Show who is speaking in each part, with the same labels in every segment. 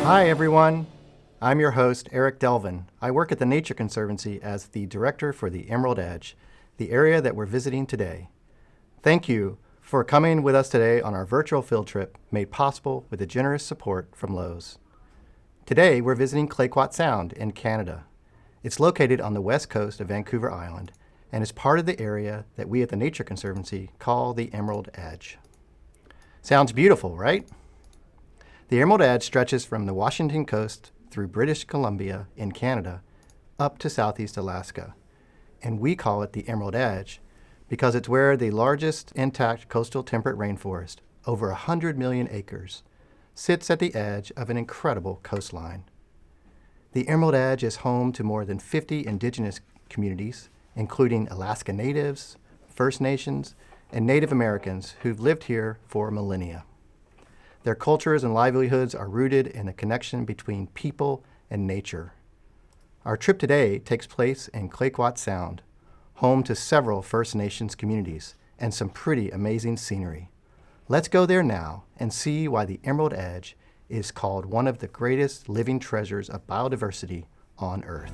Speaker 1: Hi, everyone. I'm your host, Eric Delvin. I work at the Nature Conservancy as the director for the Emerald Edge, the area that we're visiting today. Thank you for coming with us today on our virtual field trip made possible with the generous support from Lowe's. Today, we're visiting Clayoquot Sound in Canada. It's located on the west coast of Vancouver Island and is part of the area that we at the Nature Conservancy call the Emerald Edge. Sounds beautiful, right? The Emerald Edge stretches from the Washington coast through British Columbia in Canada up to southeast Alaska. And we call it the Emerald Edge because it's where the largest intact coastal temperate rainforest, over 100 million acres, sits at the edge of an incredible coastline. The Emerald Edge is home to more than 50 indigenous communities, including Alaska Natives, First Nations, and Native Americans who've lived here for millennia. Their cultures and livelihoods are rooted in the connection between people and nature. Our trip today takes place in Clayoquot Sound, home to several First Nations communities and some pretty amazing scenery. Let's go there now and see why the Emerald Edge is called one of the greatest living treasures of biodiversity on Earth.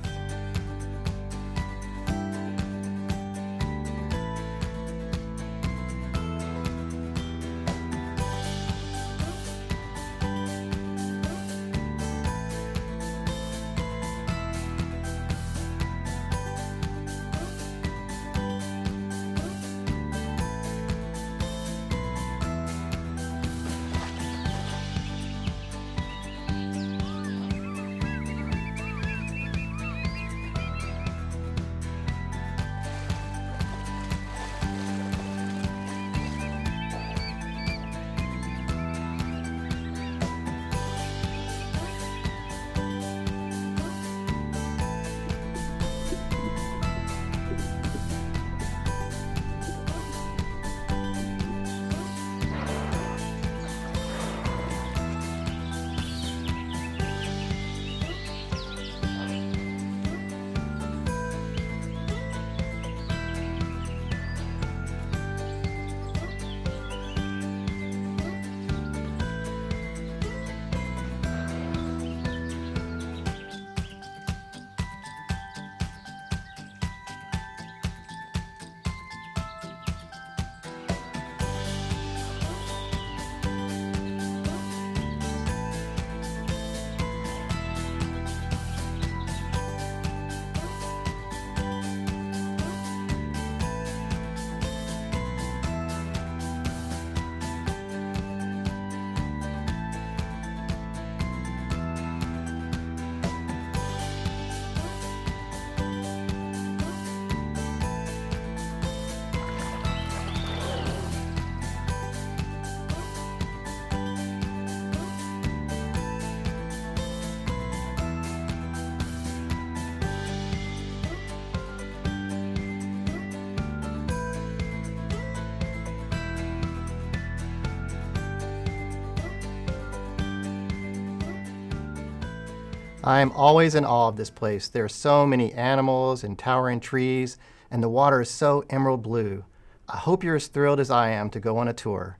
Speaker 1: I am always in awe of this place. There are so many animals and towering trees, and the water is so emerald blue. I hope you're as thrilled as I am to go on a tour.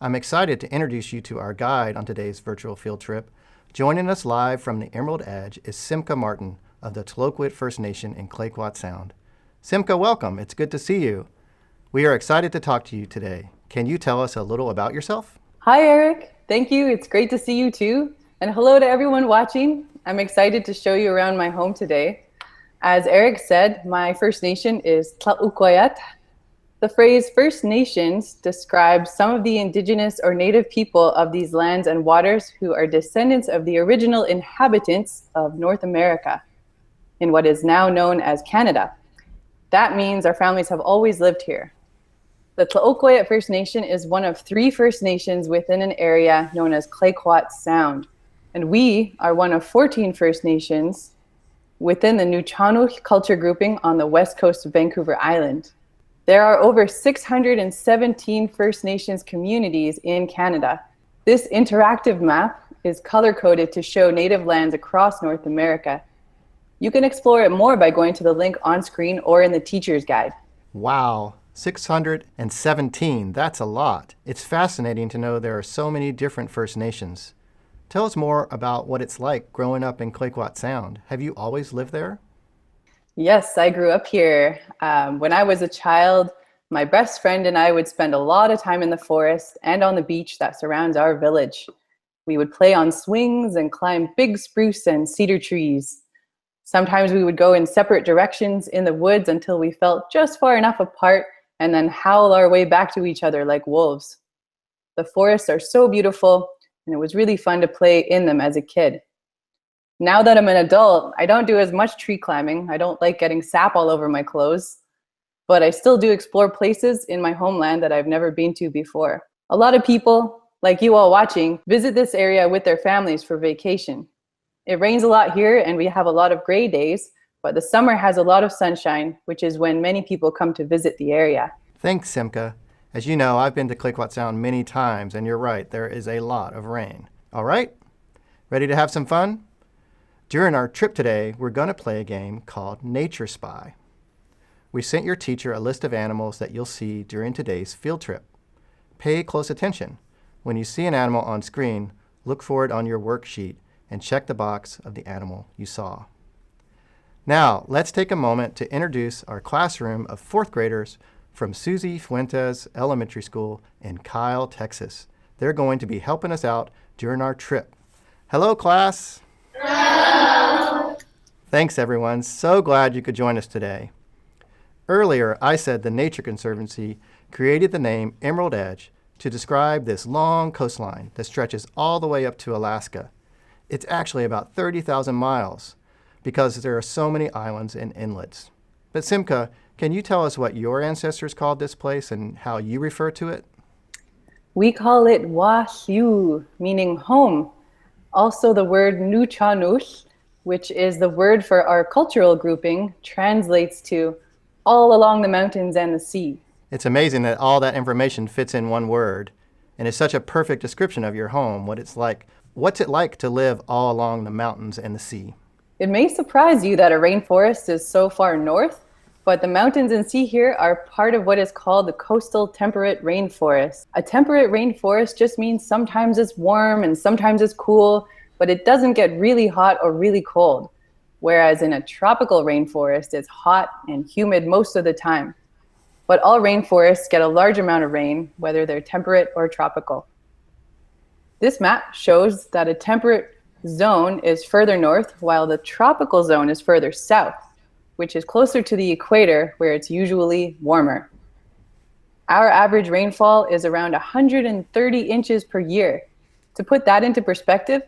Speaker 1: I'm excited to introduce you to our guide on today's virtual field trip. Joining us live from the Emerald Edge is Simca Martin of the Tloquit First Nation in Clayoquot Sound. Simca, welcome. It's good to see you. We are excited to talk to you today. Can you tell us a little about yourself?
Speaker 2: Hi, Eric. Thank you. It's great to see you too. And hello to everyone watching. I'm excited to show you around my home today. As Eric said, my First Nation is Tla'ukoyat. The phrase First Nations describes some of the indigenous or native people of these lands and waters who are descendants of the original inhabitants of North America in what is now known as Canada. That means our families have always lived here. The Tla'ukoyat First Nation is one of 3 First Nations within an area known as Clayoquot Sound. And we are one of 14 First Nations within the Nuu-chah-nulth culture grouping on the west coast of Vancouver Island. There are over 617 First Nations communities in Canada. This interactive map is color-coded to show native lands across North America. You can explore it more by going to the link on screen or in the teacher's guide.
Speaker 1: Wow, 617, that's a lot. It's fascinating to know there are so many different First Nations. Tell us more about what it's like growing up in Clayoquot Sound. Have you always lived there?
Speaker 2: Yes, I grew up here. When I was a child, my best friend and I would spend a lot of time in the forest and on the beach that surrounds our village. We would play on swings and climb big spruce and cedar trees. Sometimes we would go in separate directions in the woods until we felt just far enough apart and then howl our way back to each other like wolves. The forests are so beautiful, and it was really fun to play in them as a kid. Now that I'm an adult, I don't do as much tree climbing. I don't like getting sap all over my clothes, but I still do explore places in my homeland that I've never been to before. A lot of people, like you all watching, visit this area with their families for vacation. It rains a lot here and we have a lot of gray days, but the summer has a lot of sunshine, which is when many people come to visit the area.
Speaker 1: Thanks, Simka. As you know, I've been to Clayoquot Sound many times, and you're right, there is a lot of rain. All right? Ready to have some fun? During our trip today, we're going to play a game called Nature Spy. We sent your teacher a list of animals that you'll see during today's field trip. Pay close attention. When you see an animal on screen, look for it on your worksheet and check the box of the animal you saw. Now, let's take a moment to introduce our classroom of fourth graders from Susie Fuentes Elementary School in Kyle, Texas. They're going to be helping us out during our trip. Hello, class. Hello. Thanks, everyone. So glad you could join us today. Earlier, I said the Nature Conservancy created the name Emerald Edge to describe this long coastline that stretches all the way up to Alaska. It's actually about 30,000 miles because there are so many islands and inlets. But Simka, can you tell us what your ancestors called this place and how you refer to it?
Speaker 2: We call it Wahiu, meaning home. Also, the word Nuchanush, which is the word for our cultural grouping, translates to all along the mountains and the sea.
Speaker 1: It's amazing that all that information fits in one word, and it's such a perfect description of your home, what it's like. What's it like to live all along the mountains and the sea?
Speaker 2: It may surprise you that a rainforest is so far north, but the mountains and sea here are part of what is called the coastal temperate rainforest. A temperate rainforest just means sometimes it's warm and sometimes it's cool, but it doesn't get really hot or really cold. Whereas in a tropical rainforest, it's hot and humid most of the time. But all rainforests get a large amount of rain, whether they're temperate or tropical. This map shows that a temperate zone is further north, while the tropical zone is further south, which is closer to the equator, where it's usually warmer. Our average rainfall is around 130 inches per year. To put that into perspective,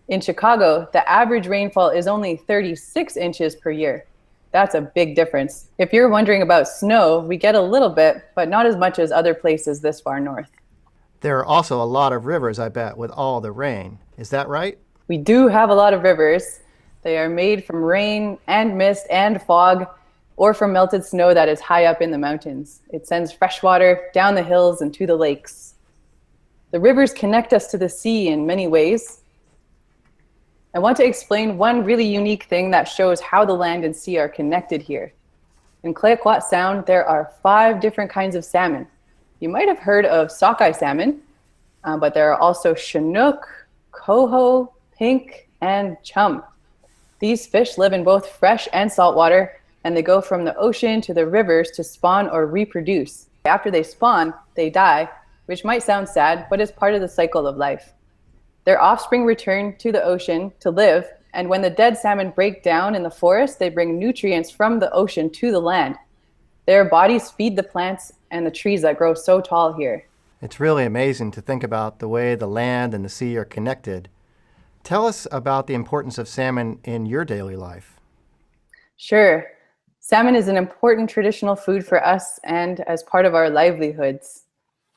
Speaker 2: in Chicago, the average rainfall is only 36 inches per year. That's a big difference. If you're wondering about snow, we get a little bit, but not as much as other places this far north.
Speaker 1: There are also a lot of rivers, I bet, with all the rain. Is that right?
Speaker 2: We do have a lot of rivers. They are made from rain and mist and fog, or from melted snow that is high up in the mountains. It sends fresh water down the hills and to the lakes. The rivers connect us to the sea in many ways. I want to explain one really unique thing that shows how the land and sea are connected here. In Clayoquot Sound, there are 5 different kinds of salmon. You might have heard of sockeye salmon, but there are also Chinook, coho, pink, and chum. These fish live in both fresh and salt water, and they go from the ocean to the rivers to spawn or reproduce. After they spawn, they die, which might sound sad, but it's part of the cycle of life. Their offspring return to the ocean to live, and when the dead salmon break down in the forest, they bring nutrients from the ocean to the land. Their bodies feed the plants and the trees that grow so tall here.
Speaker 1: It's really amazing to think about the way the land and the sea are connected. Tell us about the importance of salmon in your daily life.
Speaker 2: Sure. Salmon is an important traditional food for us and as part of our livelihoods.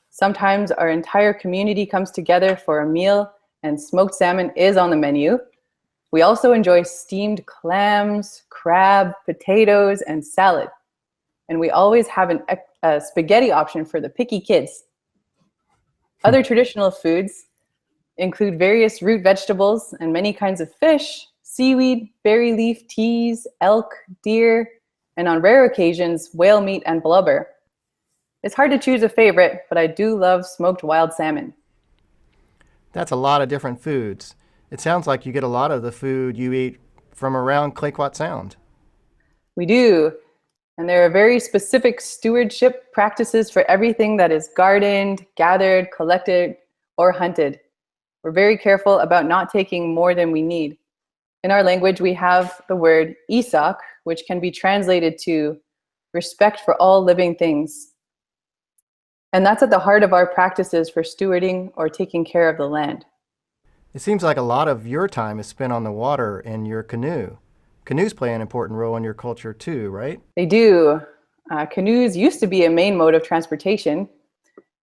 Speaker 2: Sometimes our entire community comes together for a meal and smoked salmon is on the menu. We also enjoy steamed clams, crab, potatoes, and salad. And we always have a spaghetti option for the picky kids. Other traditional foods include various root vegetables and many kinds of fish, seaweed, berry leaf teas, elk, deer, and on rare occasions, whale meat and blubber. It's hard to choose a favorite, but I do love smoked wild salmon.
Speaker 1: That's a lot of different foods. It sounds like you get a lot of the food you eat from around Clayoquot Sound.
Speaker 2: We do. And there are very specific stewardship practices for everything that is gardened, gathered, collected, or hunted. We're very careful about not taking more than we need. In our language, we have the word isak, which can be translated to respect for all living things. And that's at the heart of our practices for stewarding or taking care of the land.
Speaker 1: It seems like a lot of your time is spent on the water in your canoe. Canoes play an important role in your culture too, right?
Speaker 2: They do. Canoes used to be a main mode of transportation.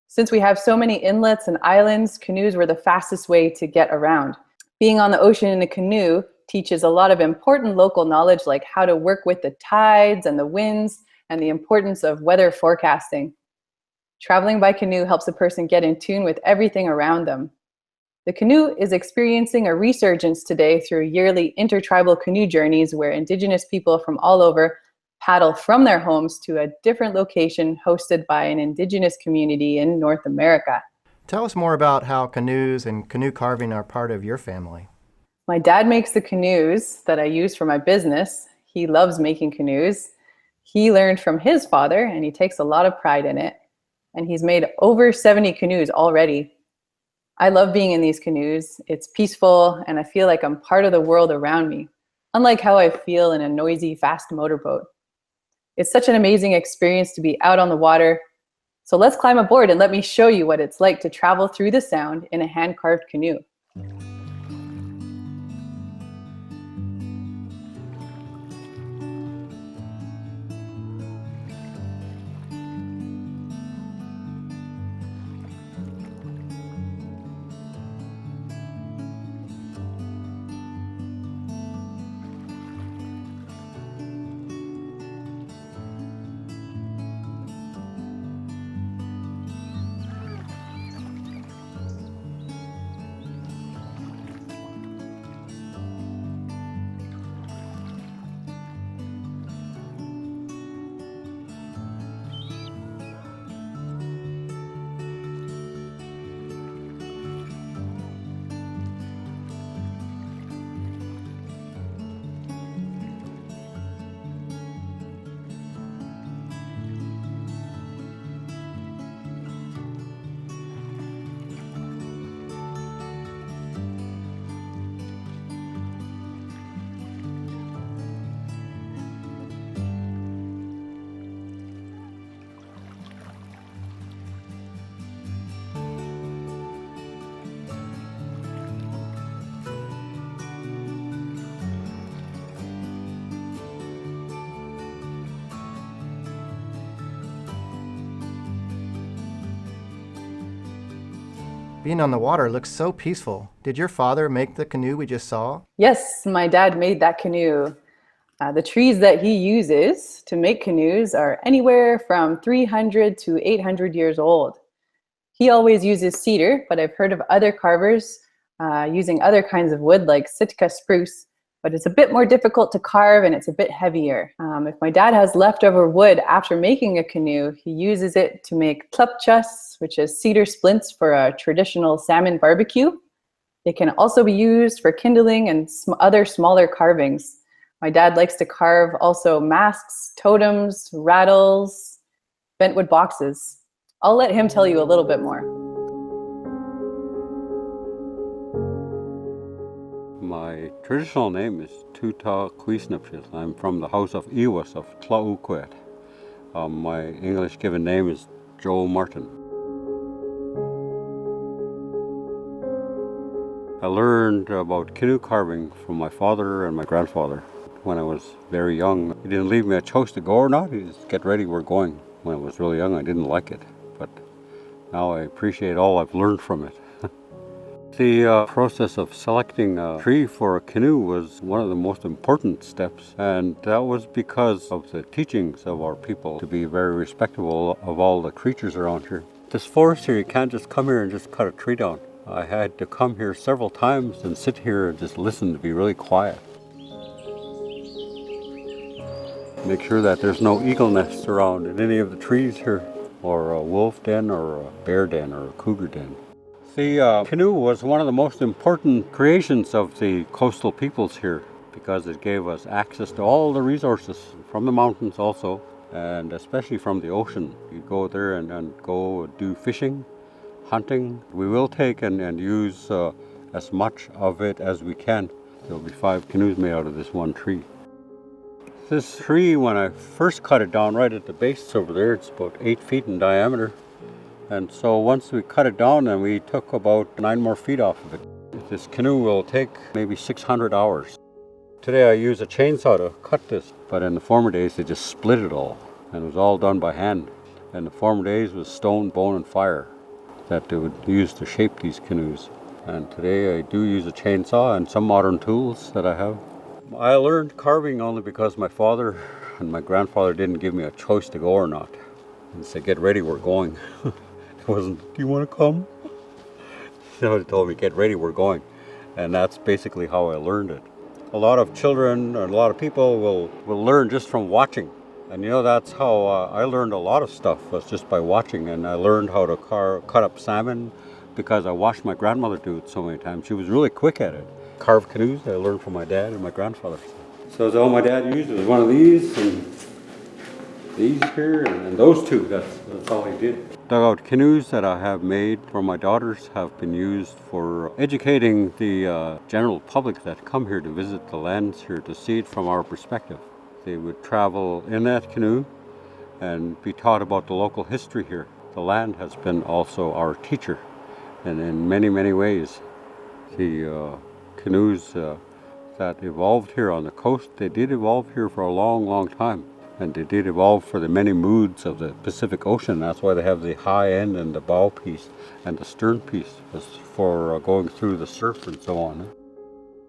Speaker 2: Since we have so many inlets and islands, canoes were the fastest way to get around. Being on the ocean in a canoe teaches a lot of important local knowledge, like how to work with the tides and the winds and the importance of weather forecasting. Traveling by canoe helps a person get in tune with everything around them. The canoe is experiencing a resurgence today through yearly intertribal canoe journeys where Indigenous people from all over paddle from their homes to a different location hosted by an Indigenous community in North America.
Speaker 1: Tell us more about how canoes and canoe carving are part of your family.
Speaker 2: My dad makes the canoes that I use for my business. He loves making canoes. He learned from his father, and he takes a lot of pride in it. And he's made over 70 canoes already. I love being in these canoes. It's peaceful, and I feel like I'm part of the world around me, unlike how I feel in a noisy, fast motorboat. It's such an amazing experience to be out on the water. So let's climb aboard and let me show you what it's like to travel through the sound in a hand-carved canoe.
Speaker 1: Being on the water looks so peaceful. Did your father make the canoe we just saw?
Speaker 2: Yes, my dad made that canoe. The trees that he uses to make canoes are anywhere from 300 to 800 years old. He always uses cedar, but I've heard of other carvers using other kinds of wood like Sitka spruce, but it's a bit more difficult to carve and it's a bit heavier. If my dad has leftover wood after making a canoe, he uses it to make tlupchas, which is cedar splints for a traditional salmon barbecue. It can also be used for kindling and other smaller carvings. My dad likes to carve also masks, totems, rattles, bentwood boxes. I'll let him tell you a little bit more.
Speaker 3: My traditional name is Tuta Quisnapshit. I'm from the House of Iwas of Tla'uquet. My English given name is Joe Martin. I learned about canoe carving from my father and my grandfather when I was very young. He didn't leave me a choice to go or not. He just get ready, we're going. When I was really young, I didn't like it, but now I appreciate all I've learned from it. The process of selecting a tree for a canoe was one of the most important steps, and that was because of the teachings of our people to be very respectful of all the creatures around here. This forest here, you can't just come here and just cut a tree down. I had to come here several times and sit here and just listen to be really quiet. Make sure that there's no eagle nests around in any of the trees here, or a wolf den, or a bear den, or a cougar den. The canoe was one of the most important creations of the coastal peoples here because it gave us access to all the resources from the mountains also, and especially from the ocean. You go there and go do fishing, hunting. We will take and use as much of it as we can. There'll be 5 canoes made out of this one tree. This tree, when I first cut it down right at the base over there, it's about 8 feet in diameter. And so once we cut it down, then we took about 9 more feet off of it. This canoe will take maybe 600 hours. Today I use a chainsaw to cut this, but in the former days they just split it all, and it was all done by hand. In the former days was stone, bone, and fire that they would use to shape these canoes. And today I do use a chainsaw and some modern tools that I have. I learned carving only because my father and my grandfather didn't give me a choice to go or not. And said, get ready, we're going. It wasn't, do you want to come? No, they told me, get ready, we're going. And that's basically how I learned it. A lot of children or a lot of people will learn just from watching. And that's how I learned a lot of stuff, was just by watching. And I learned how to cut up salmon because I watched my grandmother do it so many times. She was really quick at it. Carve canoes, I learned from my dad and my grandfather. So that's all my dad used, was one of these, and these here, and those two. That's all he did. Dugout canoes that I have made for my daughters have been used for educating the general public that come here to visit the lands here to see it from our perspective. They would travel in that canoe and be taught about the local history here. The land has been also our teacher, and in many, many ways. The canoes that evolved here on the coast, they did evolve here for a long, long time. And they did evolve for the many moods of the Pacific Ocean. That's why they have the high end and the bow piece and the stern piece was for going through the surf and so on.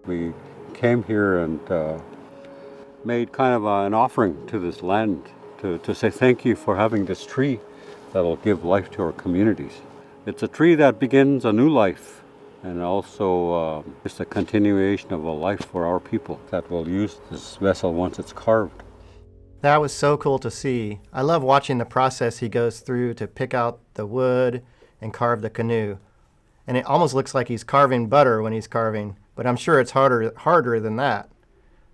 Speaker 3: We came here and made kind of an offering to this land to say thank you for having this tree that'll give life to our communities. It's a tree that begins a new life, and also just a continuation of a life for our people that will use this vessel once it's carved.
Speaker 1: That was so cool to see. I love watching the process he goes through to pick out the wood and carve the canoe. And it almost looks like he's carving butter when he's carving, but I'm sure it's harder than that.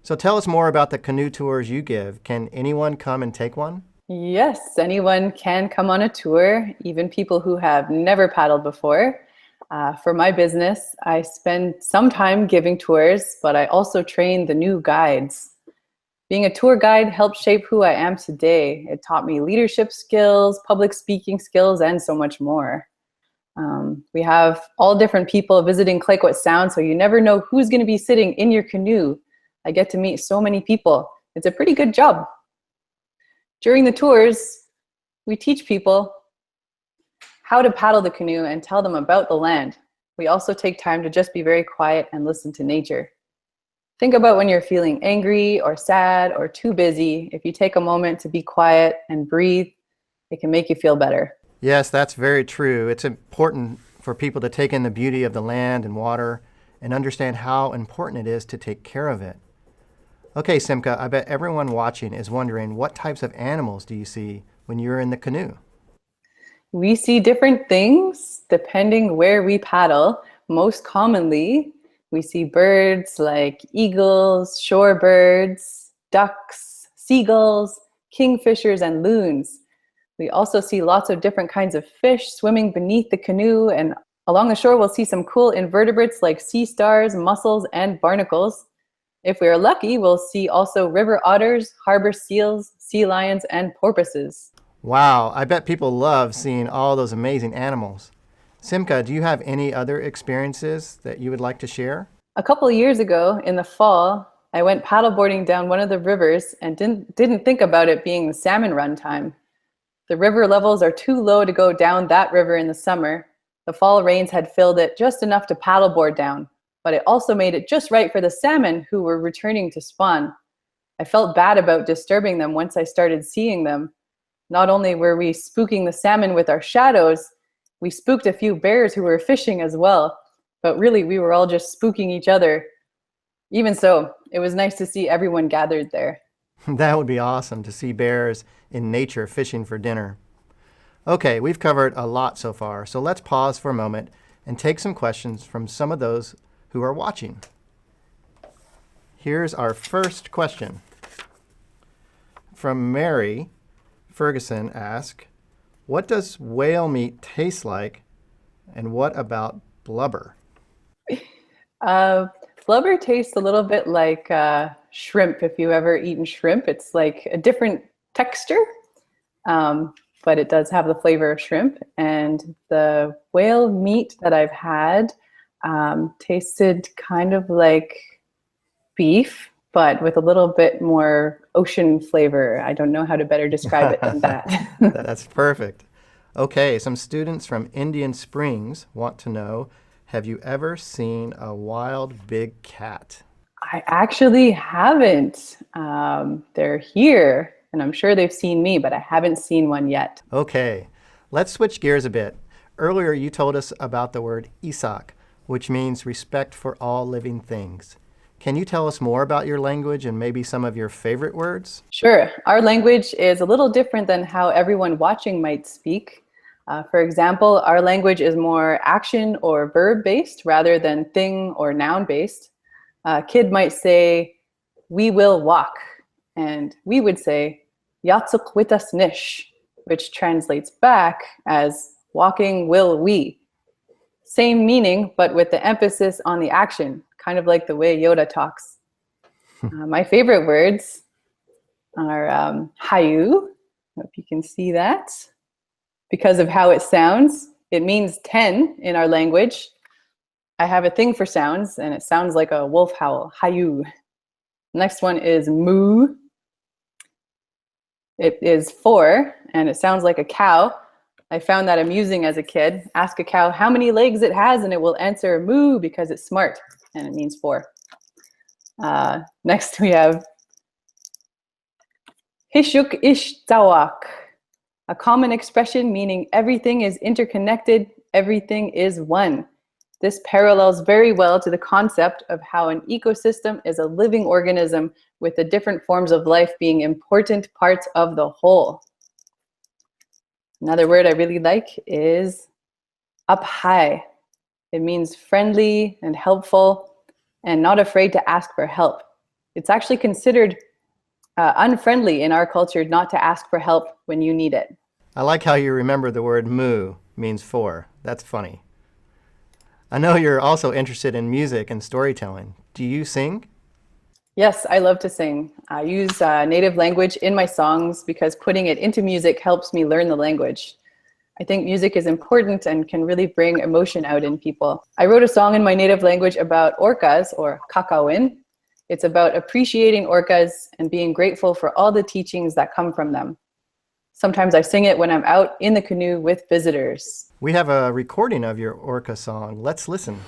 Speaker 1: So tell us more about the canoe tours you give. Can anyone come and take one?
Speaker 2: Yes, anyone can come on a tour, even people who have never paddled before. For my business, I spend some time giving tours, but I also train the new guides. Being a tour guide helped shape who I am today. It taught me leadership skills, public speaking skills, and so much more. We have all different people visiting Clayoquot Sound, so you never know who's going to be sitting in your canoe. I get to meet so many people. It's a pretty good job. During the tours, we teach people how to paddle the canoe and tell them about the land. We also take time to just be very quiet and listen to nature. Think about when you're feeling angry or sad or too busy. If you take a moment to be quiet and breathe, it can make you feel better.
Speaker 1: Yes, that's very true. It's important for people to take in the beauty of the land and water and understand how important it is to take care of it. Okay, Simka, I bet everyone watching is wondering, what types of animals do you see when you're in the canoe?
Speaker 2: We see different things depending where we paddle. Most commonly, we see birds like eagles, shorebirds, ducks, seagulls, kingfishers, and loons. We also see lots of different kinds of fish swimming beneath the canoe, and along the shore we'll see some cool invertebrates like sea stars, mussels, and barnacles. If we are lucky, we'll see also river otters, harbor seals, sea lions, and porpoises.
Speaker 1: Wow, I bet people love seeing all those amazing animals. Simka, do you have any other experiences that you would like to share?
Speaker 2: A couple of years ago in the fall, I went paddleboarding down one of the rivers and didn't think about it being the salmon run time. The river levels are too low to go down that river in the summer. The fall rains had filled it just enough to paddleboard down, but it also made it just right for the salmon who were returning to spawn. I felt bad about disturbing them once I started seeing them. Not only were we spooking the salmon with our shadows, we spooked a few bears who were fishing as well. But really, we were all just spooking each other. Even so, it was nice to see everyone gathered there.
Speaker 1: That would be awesome to see bears in nature fishing for dinner. Okay, we've covered a lot so far, so let's pause for a moment and take some questions from some of those who are watching. Here's our first question. From Mary Ferguson asked, what does whale meat taste like, and what about blubber?
Speaker 2: Blubber tastes a little bit like shrimp. If you've ever eaten shrimp, it's like a different texture, but it does have the flavor of shrimp. And the whale meat that I've had tasted kind of like beef, but with a little bit more ocean flavor. I don't know how to better describe it than that.
Speaker 1: That's perfect. Okay, some students from Indian Springs want to know, have you ever seen a wild big cat?
Speaker 2: I actually haven't. They're here, and I'm sure they've seen me, but I haven't seen one yet.
Speaker 1: Okay, let's switch gears a bit. Earlier you told us about the word isak, which means respect for all living things. Can you tell us more about your language and maybe some of your favorite words?
Speaker 2: Sure. Our language is a little different than how everyone watching might speak. For example, our language is more action or verb based rather than thing or noun based. A kid might say, we will walk, and we would say, yatsuk witas nish, which translates back as walking will we. Same meaning, but with the emphasis on the action, kind of like the way Yoda talks. My favorite words are hayu. I hope you can see that. Because of how it sounds, it means 10 in our language. I have a thing for sounds, and it sounds like a wolf howl, hayu. Next one is moo. It is 4, and it sounds like a cow. I found that amusing as a kid. Ask a cow how many legs it has, and it will answer moo because it's smart, and it means 4. Next we have hishuk ish tawak, a common expression meaning everything is interconnected, everything is one. This parallels very well to the concept of how an ecosystem is a living organism with the different forms of life being important parts of the whole. Another word I really like is aphay. It means friendly and helpful and not afraid to ask for help. It's actually considered unfriendly in our culture not to ask for help when you need it.
Speaker 1: I like how you remember the word moo means 4. That's funny. I know you're also interested in music and storytelling. Do you sing?
Speaker 2: Yes, I love to sing. I use native language in my songs because putting it into music helps me learn the language. I think music is important and can really bring emotion out in people. I wrote a song in my native language about orcas, or kakawin. It's about appreciating orcas and being grateful for all the teachings that come from them. Sometimes I sing it when I'm out in the canoe with visitors.
Speaker 1: We have a recording of your orca song. Let's listen.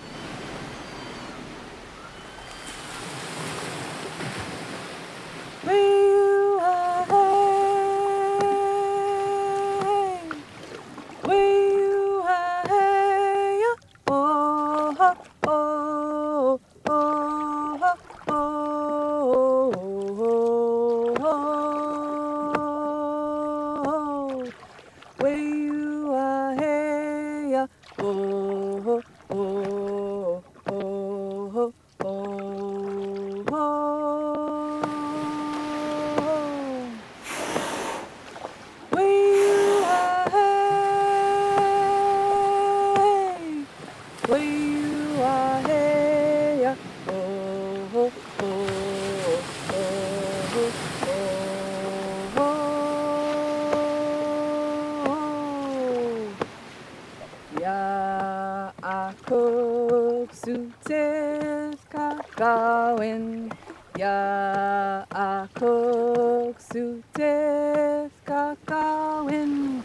Speaker 2: Sutef kakawin, ya akok sutef kakawin,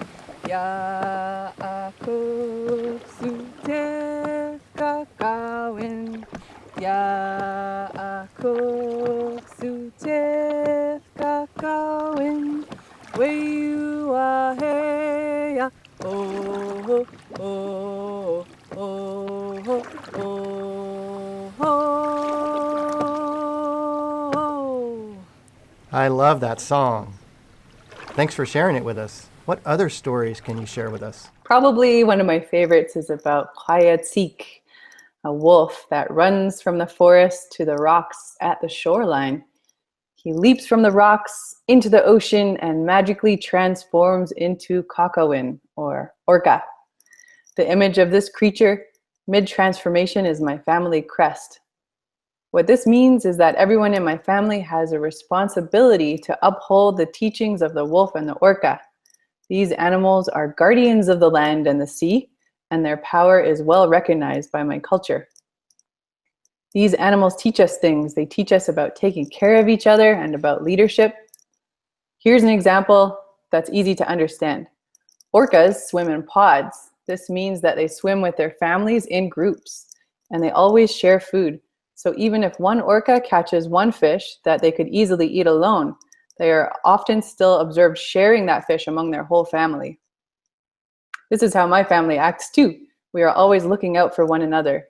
Speaker 2: ya akok sutef kakawin, ya akok sutef kakawin, wayu aheya, oh oh oh oh oh. I love that song. Thanks for sharing it with us. What other stories can you share with us? Probably one of my favorites is about Qayatsik, a wolf that runs from the forest to the rocks at the shoreline. He leaps from the rocks into the ocean and magically transforms into Kakawin, or orca. The image of this creature mid-transformation is my family crest. What this means is that everyone in my family has a responsibility to uphold the teachings of the wolf and the orca. These animals are guardians of the land and the sea, and their power is well recognized by my culture. These animals teach us things. They teach us about taking care of each other and about leadership. Here's an example that's easy to understand. Orcas swim in pods. This means that they swim with their families in groups, and they always share food. So even if one orca catches one fish that they could easily eat alone, they are often still observed sharing that fish among their whole family. This is how my family acts too. We are always looking out for one another.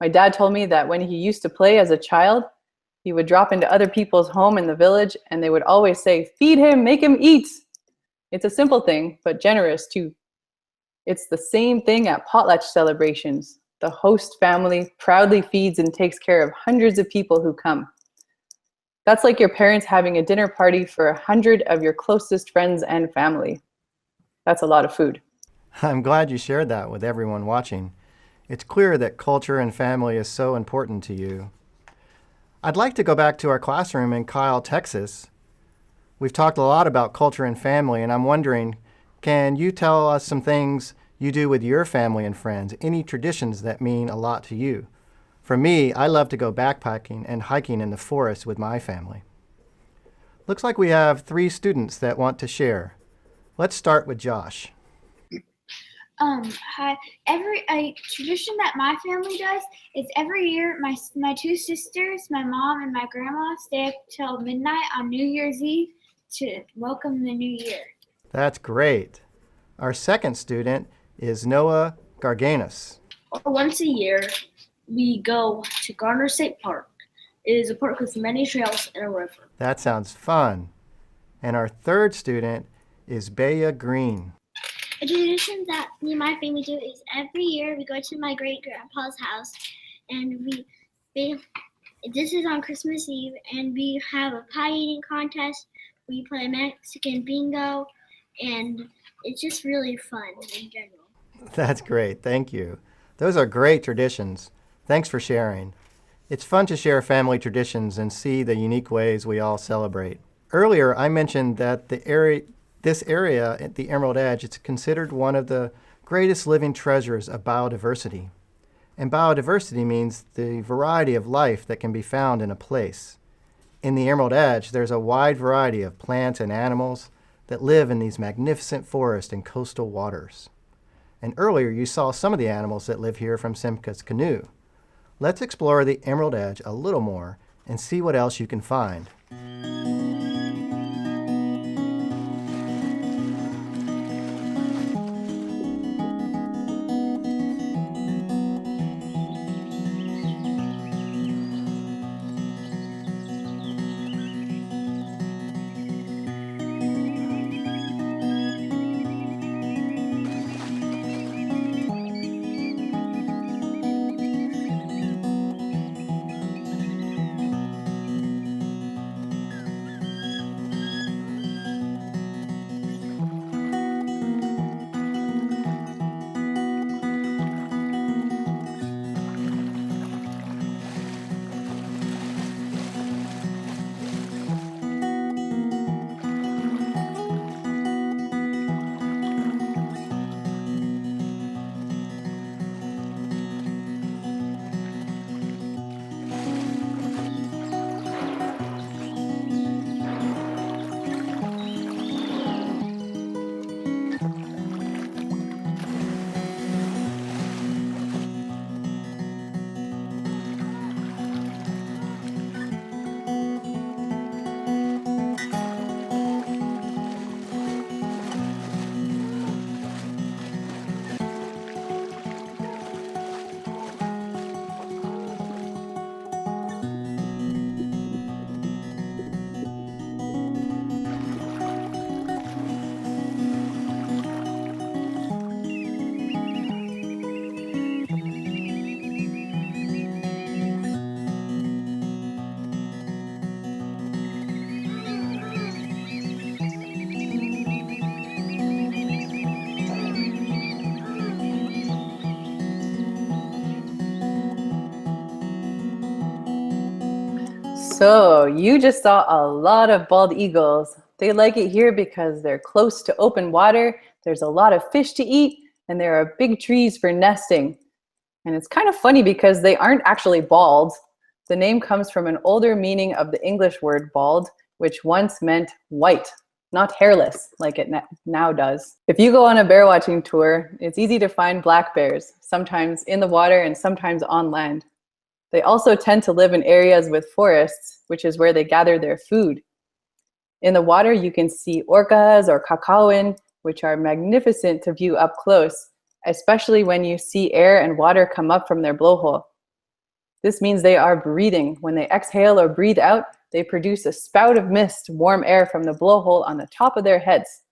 Speaker 2: My dad told me that when he used to play as a child, he would drop into other people's home in the village and they would always say, "Feed him, make him eat." It's a simple thing, but generous too. It's the same thing at potlatch celebrations. The host family proudly feeds and takes care of hundreds of people who come. That's like your parents having a dinner party for 100 of your closest friends and family. That's a lot of food.
Speaker 1: I'm glad you shared that with everyone watching. It's clear that culture and family is so important to you. I'd like to go back to our classroom in Kyle, Texas. We've talked a lot about culture and family, and I'm wondering, can you tell us some things you do with your family and friends, any traditions that mean a lot to you? For me, I love to go backpacking and hiking in the forest with my family. Looks like we have 3 students that want to share. Let's start with Josh.
Speaker 4: Hi. A tradition that my family does is every year my 2 sisters, my mom and my grandma stay up till midnight on New Year's Eve to welcome the new year.
Speaker 1: That's great. Our second student is Noah Garganis.
Speaker 5: Once a year, we go to Garner State Park. It is a park with many trails and a river.
Speaker 1: That sounds fun. And our third student is Bea Green.
Speaker 6: A tradition that me and my family do is every year we go to my great grandpa's house and this is on Christmas Eve and we have a pie eating contest. We play Mexican bingo and it's just really fun in general.
Speaker 1: That's great. Thank you. Those are great traditions. Thanks for sharing. It's fun to share family traditions and see the unique ways we all celebrate. Earlier, I mentioned that this area at the Emerald Edge, it's considered one of the greatest living treasures of biodiversity. And biodiversity means the variety of life that can be found in a place. In the Emerald Edge, there's a wide variety of plants and animals that live in these magnificent forests and coastal waters. And earlier, you saw some of the animals that live here from Simca's canoe. Let's explore the Emerald Edge a little more and see what else you can find.
Speaker 2: So you just saw a lot of bald eagles. They like it here because they're close to open water, there's a lot of fish to eat, and there are big trees for nesting. And it's kind of funny because they aren't actually bald. The name comes from an older meaning of the English word bald, which once meant white, not hairless like it now does. If you go on a bear watching tour, it's easy to find black bears, sometimes in the water and sometimes on land. They also tend to live in areas with forests, which is where they gather their food. In the water, you can see orcas or kakawin, which are magnificent to view up close, especially when you see air and water come up from their blowhole. This means they are breathing. When they exhale or breathe out, they produce a spout of mist, warm air from the blowhole on the top of their heads.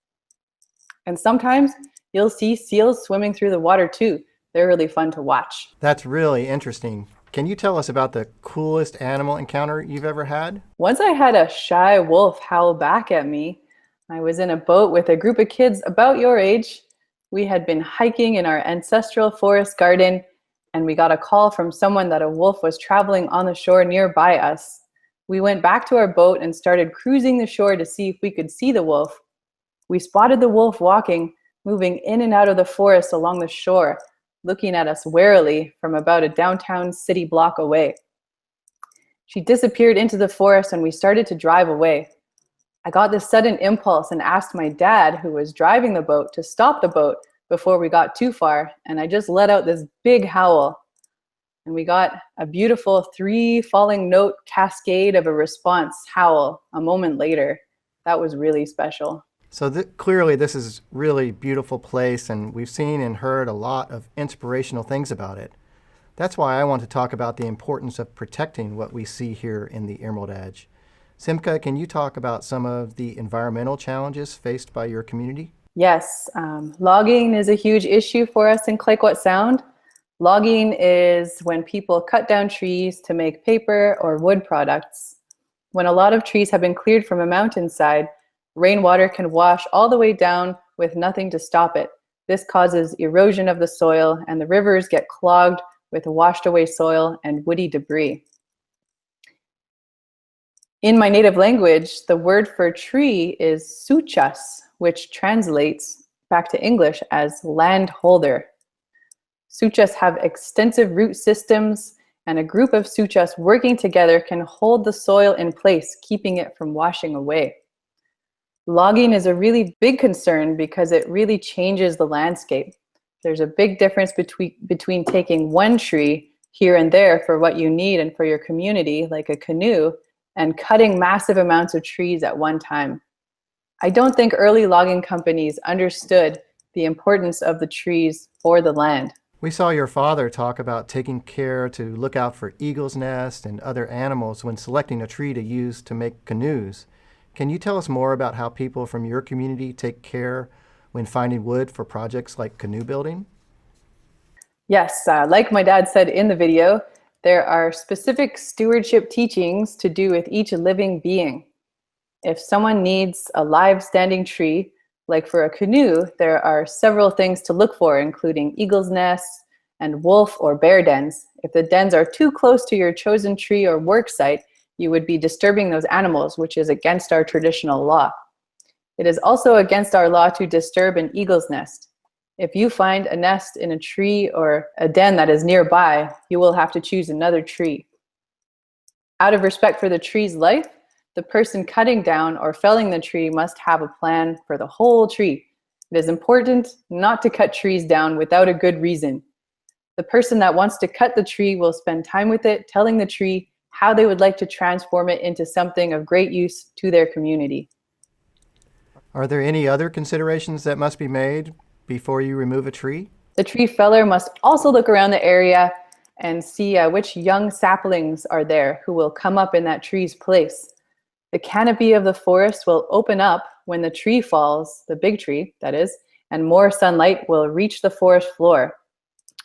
Speaker 2: And sometimes you'll see seals swimming through the water too. They're really fun to watch.
Speaker 1: That's really interesting. Can you tell us about the coolest animal encounter you've ever had?
Speaker 2: Once I had a shy wolf howl back at me. I was in a boat with a group of kids about your age. We had been hiking in our ancestral forest garden, and we got a call from someone that a wolf was traveling on the shore nearby us. We went back to our boat and started cruising the shore to see if we could see the wolf. We spotted the wolf walking, moving in and out of the forest along the shore, looking at us warily from about a downtown city block away. She disappeared into the forest and we started to drive away. I got this sudden impulse and asked my dad, who was driving the boat, to stop the boat before we got too far, and I just let out this big howl. And we got a beautiful 3 falling note cascade of a response howl a moment later. That was really special.
Speaker 1: So clearly this is a really beautiful place, and we've seen and heard a lot of inspirational things about it. That's why I want to talk about the importance of protecting what we see here in the Emerald Edge. Simka, can you talk about some of the environmental challenges faced by your community?
Speaker 2: Yes, logging is a huge issue for us in Clayoquot Sound. Logging is when people cut down trees to make paper or wood products. When a lot of trees have been cleared from a mountainside, rainwater can wash all the way down with nothing to stop it. This causes erosion of the soil, and the rivers get clogged with washed away soil and woody debris. In my native language, the word for tree is suchas, which translates back to English as landholder. Suchas have extensive root systems, and a group of suchas working together can hold the soil in place, keeping it from washing away. Logging is a really big concern because it really changes the landscape. There's a big difference between taking one tree here and there for what you need and for your community, like a canoe, and cutting massive amounts of trees at one time. I don't think early logging companies understood the importance of the trees for the land.
Speaker 1: We saw your father talk about taking care to look out for eagle's nest and other animals when selecting a tree to use to make canoes. Can you tell us more about how people from your community take care when finding wood for projects like canoe building?
Speaker 2: Yes, like my dad said in the video, there are specific stewardship teachings to do with each living being. If someone needs a live standing tree, like for a canoe, there are several things to look for, including eagle's nests and wolf or bear dens. If the dens are too close to your chosen tree or work site, you would be disturbing those animals, which is against our traditional law. It is also against our law to disturb an eagle's nest. If you find a nest in a tree or a den that is nearby, you will have to choose another tree. Out of respect for the tree's life, the person cutting down or felling the tree must have a plan for the whole tree. It is important not to cut trees down without a good reason. The person that wants to cut the tree will spend time with it, telling the tree how they would like to transform it into something of great use to their community.
Speaker 1: Are there any other considerations that must be made before you remove a tree?
Speaker 2: The tree feller must also look around the area and see which young saplings are there who will come up in that tree's place. The canopy of the forest will open up when the tree falls, the big tree, that is, and more sunlight will reach the forest floor.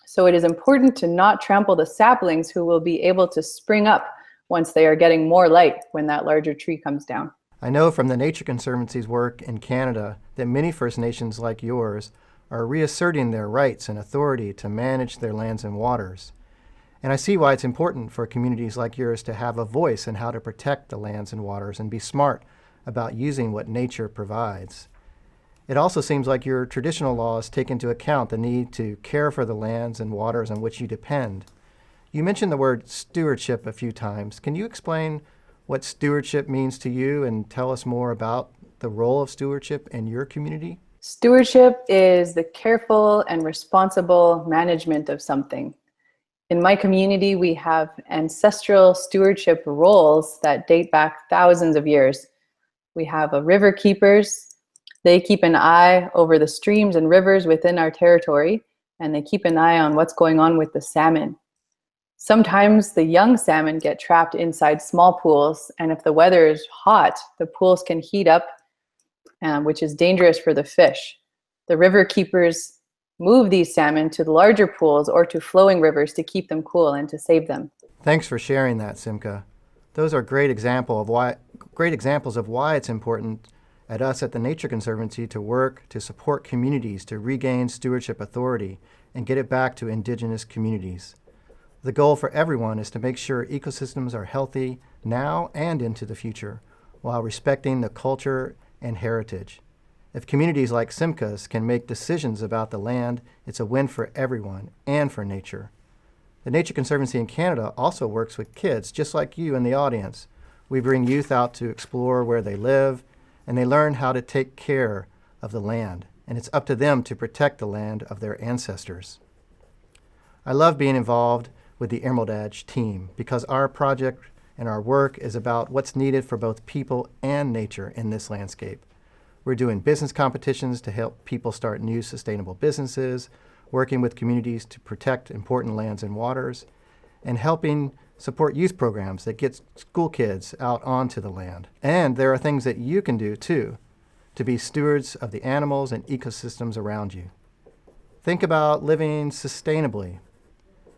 Speaker 2: So it is important to not trample the saplings who will be able to spring up once they are getting more light when that larger tree comes down.
Speaker 1: I know from the Nature Conservancy's work in Canada that many First Nations like yours are reasserting their rights and authority to manage their lands and waters. And I see why it's important for communities like yours to have a voice in how to protect the lands and waters and be smart about using what nature provides. It also seems like your traditional laws take into account the need to care for the lands and waters on which you depend. You mentioned the word stewardship a few times. Can you explain what stewardship means to you and tell us more about the role of stewardship in your community?
Speaker 2: Stewardship is the careful and responsible management of something. In my community, we have ancestral stewardship roles that date back thousands of years. We have river keepers. They keep an eye over the streams and rivers within our territory, and they keep an eye on what's going on with the salmon. Sometimes the young salmon get trapped inside small pools, and if the weather is hot, the pools can heat up, which is dangerous for the fish. The river keepers move these salmon to the larger pools or to flowing rivers to keep them cool and to save them.
Speaker 1: Thanks for sharing that, Simka. Those are great examples of why it's important at us at the Nature Conservancy to work to support communities to regain stewardship authority and get it back to indigenous communities. The goal for everyone is to make sure ecosystems are healthy now and into the future, while respecting the culture and heritage. If communities like Simka's can make decisions about the land, it's a win for everyone and for nature. The Nature Conservancy in Canada also works with kids, just like you in the audience. We bring youth out to explore where they live, and they learn how to take care of the land, and it's up to them to protect the land of their ancestors. I love being involved with the Emerald Edge team because our project and our work is about what's needed for both people and nature in this landscape. We're doing business competitions to help people start new sustainable businesses, working with communities to protect important lands and waters, and helping support youth programs that get school kids out onto the land. And there are things that you can do too to be stewards of the animals and ecosystems around you. Think about living sustainably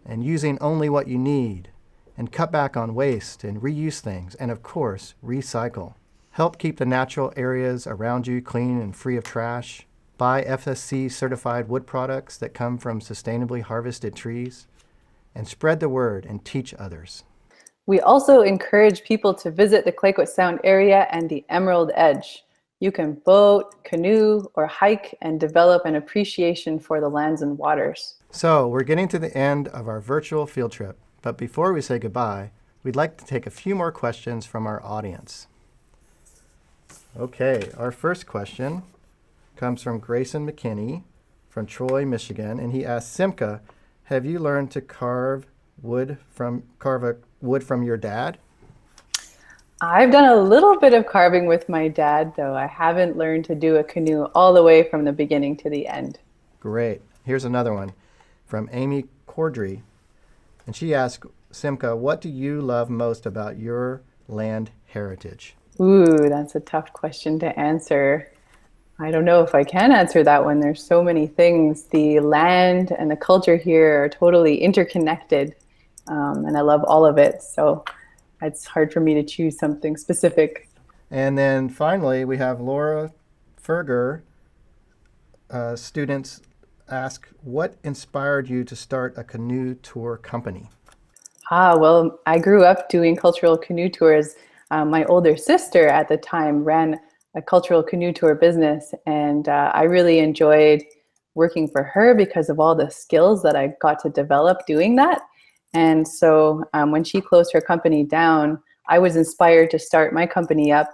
Speaker 1: and using only what you need, and cut back on waste and reuse things, and of course, recycle. Help keep the natural areas around you clean and free of trash. Buy FSC certified wood products that come from sustainably harvested trees, and spread the word and teach others.
Speaker 2: We also encourage people to visit the Clayoquot Sound area and the Emerald Edge. You can boat, canoe, or hike and develop an appreciation for the lands and waters.
Speaker 1: So we're getting to the end of our virtual field trip, but before we say goodbye, we'd like to take a few more questions from our audience. Okay, our first question comes from Grayson McKinney from Troy, Michigan, and he asks, Simka, have you learned to carve wood from your dad?
Speaker 2: I've done a little bit of carving with my dad, though I haven't learned to do a canoe all the way from the beginning to the end.
Speaker 1: Great. Here's another one from Amy Cordry, and she asks, Simka, what do you love most about your land heritage?
Speaker 2: Ooh, that's a tough question to answer. I don't know if I can answer that one. There's so many things. The land and the culture here are totally interconnected, and I love all of it. So it's hard for me to choose something specific.
Speaker 1: And then finally, we have Laura Ferger. Students ask, what inspired you to start a canoe tour company?
Speaker 2: Well, I grew up doing cultural canoe tours. My older sister at the time ran a cultural canoe tour business, and I really enjoyed working for her because of all the skills that I got to develop doing that. And so when she closed her company down, I was inspired to start my company up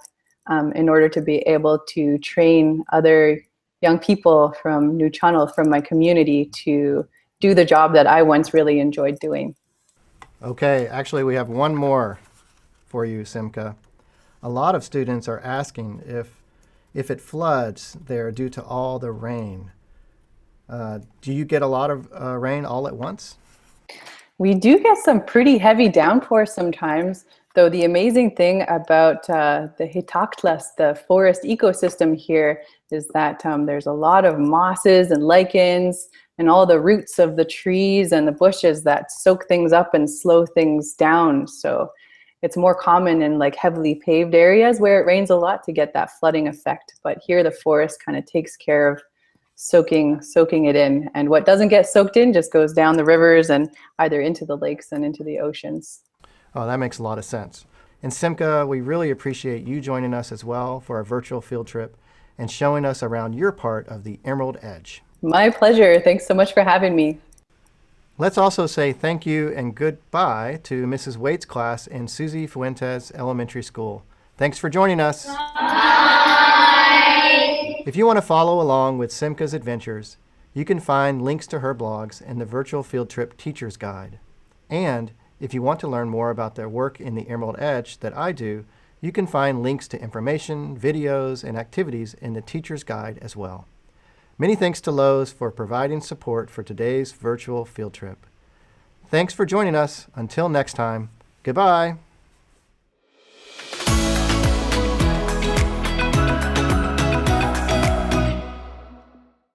Speaker 2: in order to be able to train other young people from New Channel, from my community, to do the job that I once really enjoyed doing.
Speaker 1: Okay, actually we have one more for you, Simka. A lot of students are asking if it floods there due to all the rain. Do you get a lot of rain all at once?
Speaker 2: We do get some pretty heavy downpours sometimes, though the amazing thing about the Hitaktlas, the forest ecosystem here, is that there's a lot of mosses and lichens and all the roots of the trees and the bushes that soak things up and slow things down. So it's more common in like heavily paved areas where it rains a lot to get that flooding effect. But here the forest kind of takes care of soaking it in. And what doesn't get soaked in just goes down the rivers and either into the lakes and into the oceans.
Speaker 1: Oh, that makes a lot of sense. And Simca, we really appreciate you joining us as well for our virtual field trip and showing us around your part of the Emerald Edge.
Speaker 2: My pleasure. Thanks so much for having me.
Speaker 1: Let's also say thank you and goodbye to Mrs. Waite's class in Susie Fuentes Elementary School. Thanks for joining us. Bye. If you want to follow along with Simca's adventures, you can find links to her blogs in the Virtual Field Trip Teacher's Guide. And if you want to learn more about their work in the Emerald Edge that I do, you can find links to information, videos, and activities in the Teacher's Guide as well. Many thanks to Lowe's for providing support for today's virtual field trip. Thanks for joining us. Until next time, goodbye.